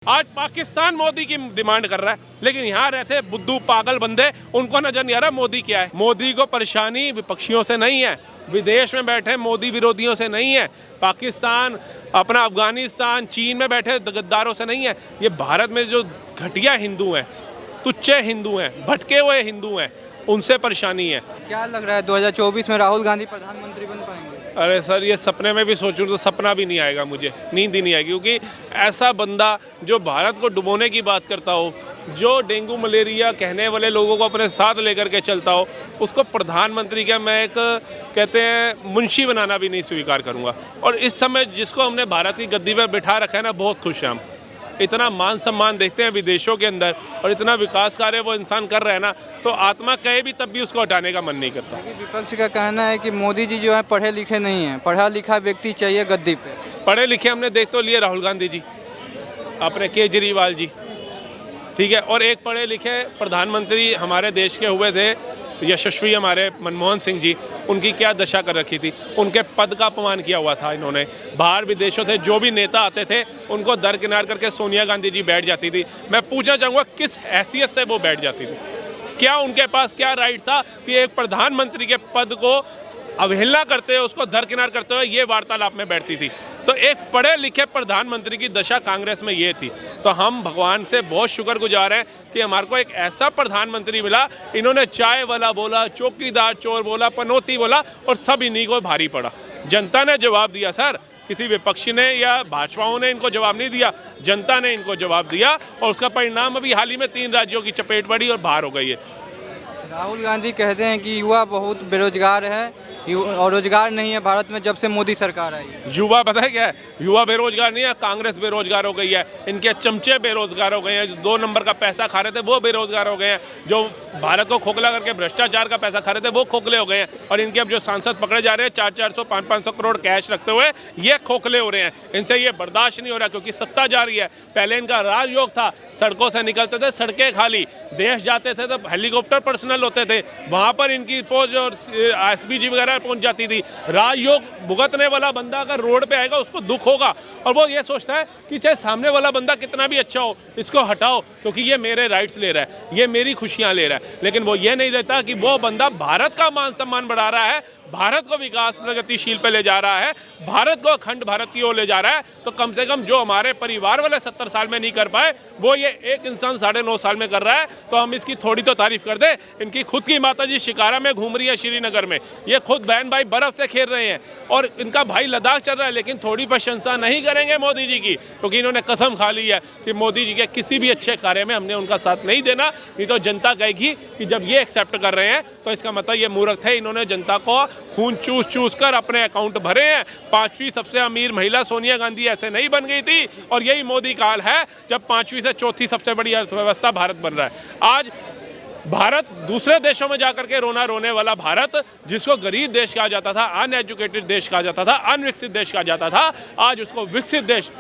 आज पाकिस्तान मोदी की डिमांड कर रहा है, लेकिन यहाँ रहते बुद्धू पागल बंदे, उनको नजर नहीं आ रहा मोदी क्या है। मोदी को परेशानी विपक्षियों से नहीं है, विदेश में बैठे मोदी विरोधियों से नहीं है, पाकिस्तान अपना अफगानिस्तान चीन में बैठे गद्दारों से नहीं है। ये भारत में जो घटिया हिंदू हैं, तुच्चे हिंदू हैं, भटके हुए हिंदू हैं, उनसे परेशानी है। क्या लग रहा है 2024 में राहुल गांधी प्रधानमंत्री बन पाएंगे? अरे सर, ये सपने में भी सोचूं तो सपना भी नहीं आएगा, मुझे नींद ही नहीं आएगी, क्योंकि ऐसा बंदा जो भारत को डुबोने की बात करता हो, जो डेंगू मलेरिया कहने वाले लोगों को अपने साथ लेकर के चलता हो, उसको प्रधानमंत्री का मैं एक कहते हैं मुंशी बनाना भी नहीं स्वीकार करूंगा। और इस समय जिसको हमने भारत की गद्दी पर बिठा रखा है ना, बहुत खुश हैं हम। इतना मान सम्मान देखते हैं विदेशों के अंदर और इतना विकास कार्य वो इंसान कर रहे हैं ना, तो आत्मा कहे भी तब भी उसको हटाने का मन नहीं करता। विपक्ष का कहना है कि मोदी जी जो है पढ़े लिखे नहीं हैं, पढ़ा लिखा व्यक्ति चाहिए गद्दी पे। पढ़े लिखे हमने देख तो लिए राहुल गांधी जी, अपने केजरीवाल जी, ठीक है, और एक पढ़े लिखे प्रधानमंत्री हमारे देश के हुए थे यशस्वी, हमारे मनमोहन सिंह जी, उनकी क्या दशा कर रखी थी, उनके पद का अपमान किया हुआ था इन्होंने। बाहर विदेशों से जो भी नेता आते थे उनको दरकिनार करके सोनिया गांधी जी बैठ जाती थी। मैं पूछना चाहूँगा किस हैसियत से वो बैठ जाती थी, क्या उनके पास क्या राइट था कि एक प्रधानमंत्री के पद को अवहेलना करते हुए, उसको दरकिनार करते हुए ये वार्तालाप में बैठती थी। तो एक पढ़े लिखे प्रधानमंत्री की दशा कांग्रेस में ये थी। तो हम भगवान से बहुत शुक्रगुजार हैं कि हमारे को एक ऐसा प्रधानमंत्री मिला। इन्होंने चाय वाला बोला, चौकीदार चोर बोला, पनौती बोला, और सब इन्हीं को भारी पड़ा। जनता ने जवाब दिया सर, किसी विपक्षी ने या भाजपाओं ने इनको जवाब नहीं दिया, जनता ने इनको जवाब दिया, और उसका परिणाम अभी हाल ही में 3 राज्यों की चपेट पड़ी और बाहर हो गई है। राहुल गांधी कहते हैं कि युवा बहुत बेरोजगार है और रोजगार नहीं है भारत में जब से मोदी सरकार आई। युवा पता है क्या है? युवा बेरोजगार नहीं है, कांग्रेस बेरोजगार हो गई है, इनके चमचे बेरोजगार हो गए हैं, जो 2 नंबर का पैसा खा रहे थे वो बेरोजगार हो गए हैं, जो भारत को खोखला करके भ्रष्टाचार का पैसा खा रहे थे वो खोखले हो गए हैं, और इनके अब जो सांसद पकड़े जा रहे हैं 400-400, 500-500 करोड़ कैश रखते हुए, ये खोखले हो रहे हैं। इनसे ये बर्दाश्त नहीं हो रहा, क्योंकि सत्ता जा रही है। पहले इनका राजयोग था, सड़कों से निकलते थे, सड़कें खाली, देश जाते थे तो हेलीकॉप्टर पर्सनल होते थे, वहाँ पर इनकी फौज और SPG वगैरह पहुंच जाती थी। राजयोग भुगतने वाला बंदा अगर रोड पे आएगा उसको दुख होगा, और वो ये सोचता है कि चाहे सामने वाला बंदा कितना भी अच्छा हो, इसको हटाओ, क्योंकि ये मेरे राइट्स ले रहा है, ये मेरी खुशियां ले रहा है। लेकिन वो ये नहीं देता कि वो बंदा भारत का मान सम्मान बढ़ा रहा है, भारत को विकास प्रगतिशील पे ले जा रहा है, भारत को अखंड भारत की ओर ले जा रहा है। तो कम से कम जो हमारे परिवार वाले 70 साल में नहीं कर पाए, वो ये एक इंसान 9.5 साल में कर रहा है, तो हम इसकी थोड़ी तो तारीफ कर दे। इनकी खुद की माता जी शिकारा में घूम रही है, श्रीनगर में, ये खुद बहन भाई बर्फ से खेल रहे हैं, और इनका भाई लद्दाख चल रहा है, लेकिन थोड़ी प्रशंसा नहीं करेंगे मोदी जी की, क्योंकि इन्होंने कसम खा ली है कि मोदी जी के किसी भी अच्छे कार्य में हमने उनका साथ नहीं देना। नहीं तो जनता कहेगी कि जब ये एक्सेप्ट कर रहे हैं तो इसका मतलब ये मूर्ख थे, इन्होंने जनता को खून चूस कर अपने अकाउंट भरे हैं। 5वीं सबसे अमीर महिला सोनिया गांधी ऐसे नहीं बन गई थी, और यही मोदी काल है जब 5वीं से 4थी सबसे बड़ी अर्थव्यवस्था भारत बन रहा है। आज भारत दूसरे देशों में जाकर के रोने वाला भारत, जिसको गरीब देश कहा जाता था, अनएजुकेटेड देश कहा जाता था, अनविकसित देश कहा जाता था, आज उसको विकसित देश,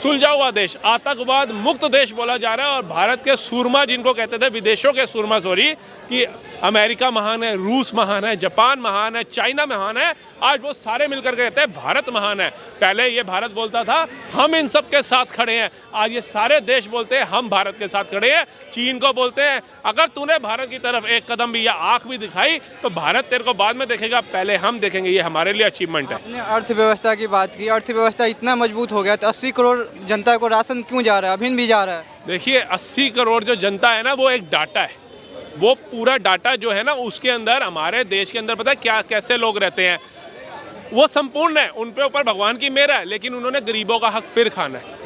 सुलझा हुआ देश, आतंकवाद मुक्त देश बोला जा रहा है। और भारत के सूरमा, जिनको कहते थे विदेशों के सूरमा, सॉरी, कि अमेरिका महान है, रूस महान है, जापान महान है, चाइना महान है, आज वो सारे मिलकर के कहते हैं भारत महान है। पहले ये भारत बोलता था हम इन सब के साथ खड़े हैं, आज ये सारे देश बोलते हैं हम भारत के साथ खड़े हैं। चीन को बोलते हैं अगर तूने भारत की तरफ एक कदम भी या आंख भी दिखाई तो भारत तेरे को बाद में देखेगा, पहले हम देखेंगे। ये हमारे लिए अचीवमेंट है। आपने अर्थव्यवस्था की बात की, अर्थव्यवस्था इतना मजबूत हो गया तो 80 करोड़ जनता को राशन क्यों जा रहा है, अभी भी जा रहा है? देखिए, 80 करोड़ जो जनता है ना, वो एक डाटा है, वो पूरा डाटा जो है ना, उसके अंदर हमारे देश के अंदर पता है क्या कैसे लोग रहते हैं, वो संपूर्ण है, उन पे ऊपर भगवान की मेहर है, लेकिन उन्होंने गरीबों का हक फिर खाना है।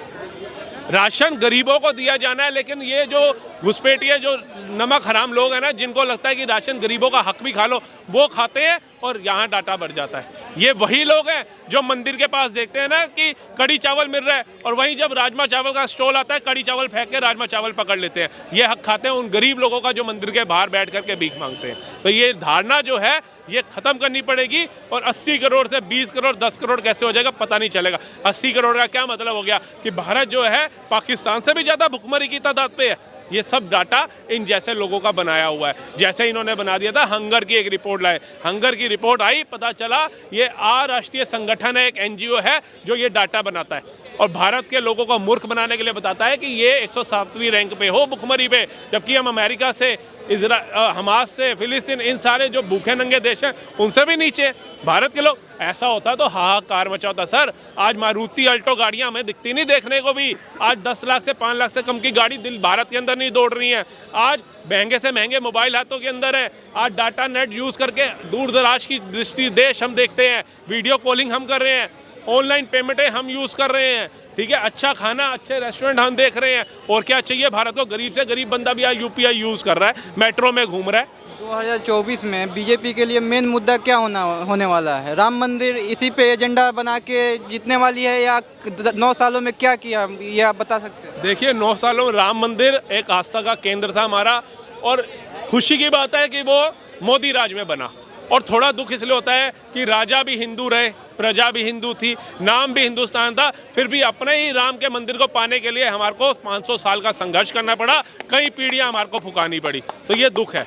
राशन गरीबों को दिया जाना है, लेकिन ये जो घुसपैठिए, जो नमक हराम लोग हैं ना, जिनको लगता है कि राशन गरीबों का हक भी खा लो, वो खाते हैं और यहाँ डाटा बढ़ जाता है। ये वही लोग हैं जो मंदिर के पास देखते हैं ना कि कड़ी चावल मिल रहा है, और वहीं जब राजमा चावल का स्टॉल आता है, कड़ी चावल फेंक के राजमा चावल पकड़ लेते हैं। ये हक खाते हैं उन गरीब लोगों का जो मंदिर के बाहर बैठ करके भीख मांगते हैं। तो ये धारणा जो है ये खत्म करनी पड़ेगी, और 80 करोड़ से 20 करोड़ 10 करोड़ कैसे हो जाएगा पता नहीं चलेगा। 80 करोड़ का क्या मतलब हो गया कि भारत जो है पाकिस्तान से भी ज़्यादा भुखमरी की तादाद पे है। ये सब डाटा इन जैसे लोगों का बनाया हुआ है। जैसे इन्होंने बना दिया था हंगर की एक रिपोर्ट लाए, हंगर की रिपोर्ट आई, पता चला ये अराष्ट्रीय संगठन है, एक एनजीओ है जो ये डाटा बनाता है और भारत के लोगों को मूर्ख बनाने के लिए बताता है कि ये 107वीं रैंक पे हो भुखमरी पे, जबकि हम अमेरिका से, हमास से, फिलिस्तीन, इन सारे जो भूखे नंगे देश हैं उनसे भी नीचे भारत के लोग। ऐसा होता तो हाहाकार मचा होता सर। आज मारुति अल्टो गाड़ियां हमें दिखती नहीं देखने को भी। आज 10 लाख से 5 लाख से कम की गाड़ी दिल भारत के अंदर नहीं दौड़ रही है। आज महंगे से महंगे मोबाइल हाथों के अंदर है। आज डाटा नेट यूज़ करके दूर दराज की दृष्टि देश हम देखते हैं, वीडियो कॉलिंग हम कर रहे हैं, ऑनलाइन पेमेंटें हम यूज़ कर रहे हैं, ठीक है, अच्छा खाना, अच्छे रेस्टोरेंट हम देख रहे हैं। और क्या चाहिए भारत को? गरीब से गरीब बंदा भी आज यूपीआई यूज़ कर रहा है, मेट्रो में घूम रहा है। 2024 में बीजेपी के लिए मेन मुद्दा क्या होने वाला है? राम मंदिर इसी पे एजेंडा बना के जीतने वाली है या 9 सालों में क्या किया, ये आप बता सकते हैं? देखिए 9 सालों में राम मंदिर एक आस्था का केंद्र था हमारा, और खुशी की बात है कि वो मोदी राज में बना। और थोड़ा दुख इसलिए होता है कि राजा भी हिंदू रहे, प्रजा भी हिंदू थी, नाम भी हिंदुस्तान था, फिर भी अपने ही राम के मंदिर को पाने के लिए हमारे को 500 साल का संघर्ष करना पड़ा, कई पीढ़ियां हमारे को फुकानी पड़ी। तो ये दुख है।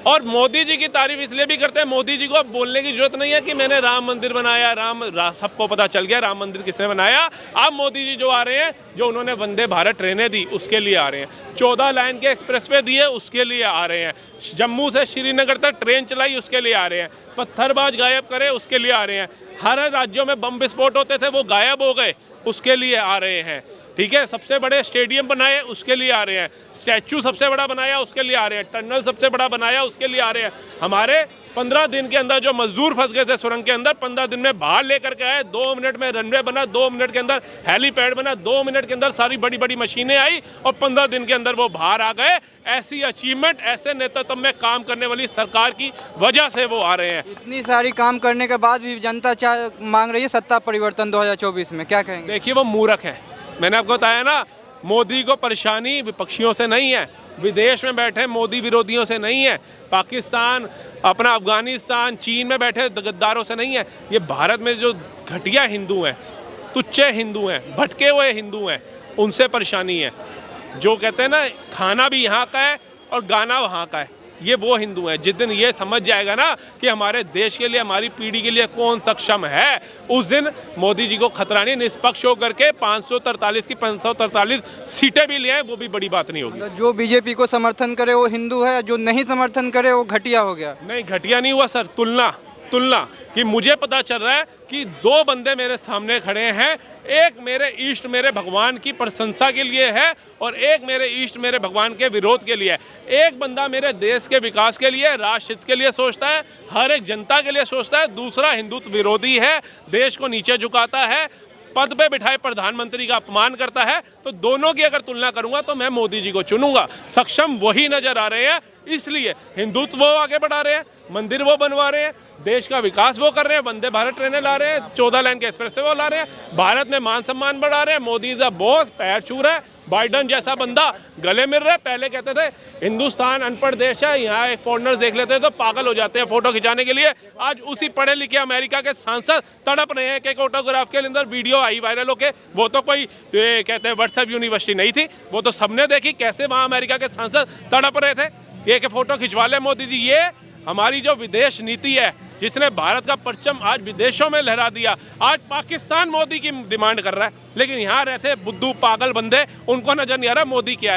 और मोदी जी की तारीफ इसलिए भी करते हैं, मोदी जी को अब बोलने की जरूरत नहीं है कि मैंने राम मंदिर बनाया, सबको पता चल गया राम मंदिर किसने बनाया। अब मोदी जी जो आ रहे हैं, जो उन्होंने वंदे भारत ट्रेनें दी उसके लिए आ रहे हैं, 14 लाइन के एक्सप्रेसवे दिए उसके लिए आ रहे हैं, जम्मू से श्रीनगर तक ट्रेन चलाई उसके लिए आ रहे हैं, पत्थरबाज गायब करे उसके लिए आ रहे हैं, हर राज्यों में बम विस्फोट होते थे वो गायब हो गए उसके लिए आ रहे हैं, ठीक है, सबसे बड़े स्टेडियम बनाए उसके लिए आ रहे हैं, स्टैचू सबसे बड़ा बनाया उसके लिए आ रहे हैं, टनल सबसे बड़ा बनाया उसके लिए आ रहे हैं। हमारे 15 दिन के अंदर जो मजदूर फंस गए थे सुरंग के अंदर, 15 दिन में बाहर लेकर के आए, 2 मिनट में रनवे बना, 2 मिनट के अंदर हेलीपैड बना, 2 मिनट के अंदर सारी बड़ी बड़ी मशीनें आई और 15 दिन के अंदर वो बाहर आ गए। ऐसी अचीवमेंट, ऐसे नेतृत्व में काम करने वाली सरकार की वजह से वो आ रहे हैं। इतनी सारी काम करने के बाद भी जनता मांग रही है सत्ता परिवर्तन 2024 में, क्या कहेंगे? देखिए वो मूर्ख है। मैंने आपको बताया ना, मोदी को परेशानी विपक्षियों से नहीं है, विदेश में बैठे मोदी विरोधियों से नहीं है, पाकिस्तान, अपना अफगानिस्तान, चीन में बैठे गद्दारों से नहीं है। ये भारत में जो घटिया हिंदू हैं, तुच्चे हिंदू हैं, भटके हुए हिंदू हैं, उनसे परेशानी है। जो कहते हैं ना खाना भी यहाँ का है और गाना वहाँ का है, ये वो हिंदू हैं। जिस दिन ये समझ जाएगा ना कि हमारे देश के लिए, हमारी पीढ़ी के लिए कौन सक्षम है, उस दिन मोदी जी को खतरा नहीं। निष्पक्ष होकर के 543 की 543 सीटें भी ले आए, वो भी बड़ी बात नहीं होगी। जो बीजेपी को समर्थन करे वो हिंदू है, जो नहीं समर्थन करे वो घटिया हो गया। नहीं, घटिया नहीं हुआ सर, तुलना कि मुझे पता चल रहा है कि 2 बंदे मेरे सामने खड़े हैं, एक मेरे इष्ट मेरे भगवान की प्रशंसा के लिए है और एक मेरे इष्ट मेरे भगवान के विरोध के लिए है। एक बंदा मेरे देश के विकास के लिए, राष्ट्र हित के लिए सोचता है, हर एक जनता के लिए सोचता है, दूसरा हिंदुत्व विरोधी है, देश को नीचे झुकाता है, पद पे बिठाए प्रधानमंत्री का अपमान करता है। तो दोनों की अगर तुलना करूंगा तो मैं मोदी जी को चुनूंगा। सक्षम वही नजर आ रहे हैं, इसलिए हिंदुत्व वो आगे बढ़ा रहे हैं, मंदिर वो बनवा रहे हैं, देश का विकास वो कर रहे हैं, वंदे भारत ट्रेनें ला रहे हैं, 14 लाइन के एक्सप्रेस वो ला रहे हैं, भारत में मान सम्मान बढ़ा रहे हैं। मोदी इज अ बॉस, पैर छू रहा है, बाइडन जैसा बंदा गले मिल रहा है। पहले कहते थे हिंदुस्तान अनपढ़ देश है, यहाँ फॉरेनर्स देख लेते हैं तो पागल हो जाते हैं फोटो खिंचाने के लिए। आज उसी पढ़े लिखे अमेरिका के सांसद तड़प रहे हैं कि एक ऑटोग्राफ के अंदर वीडियो आई वायरल होके, वो तो कोई कहते हैं व्हाट्सएप यूनिवर्सिटी नहीं थी, वो तो सबने देखी कैसे वहाँ अमेरिका के सांसद तड़प रहे थे, ये कि फोटो खिंचवा ले मोदी जी। ये हमारी जो विदेश नीति है, जिसने भारत का परचम आज विदेशों में लहरा दिया, आज पाकिस्तान मोदी की डिमांड कर रहा है, लेकिन यहाँ रहते बुद्धू पागल बंदे, उनको नजर नहीं आ रहा मोदी क्या है।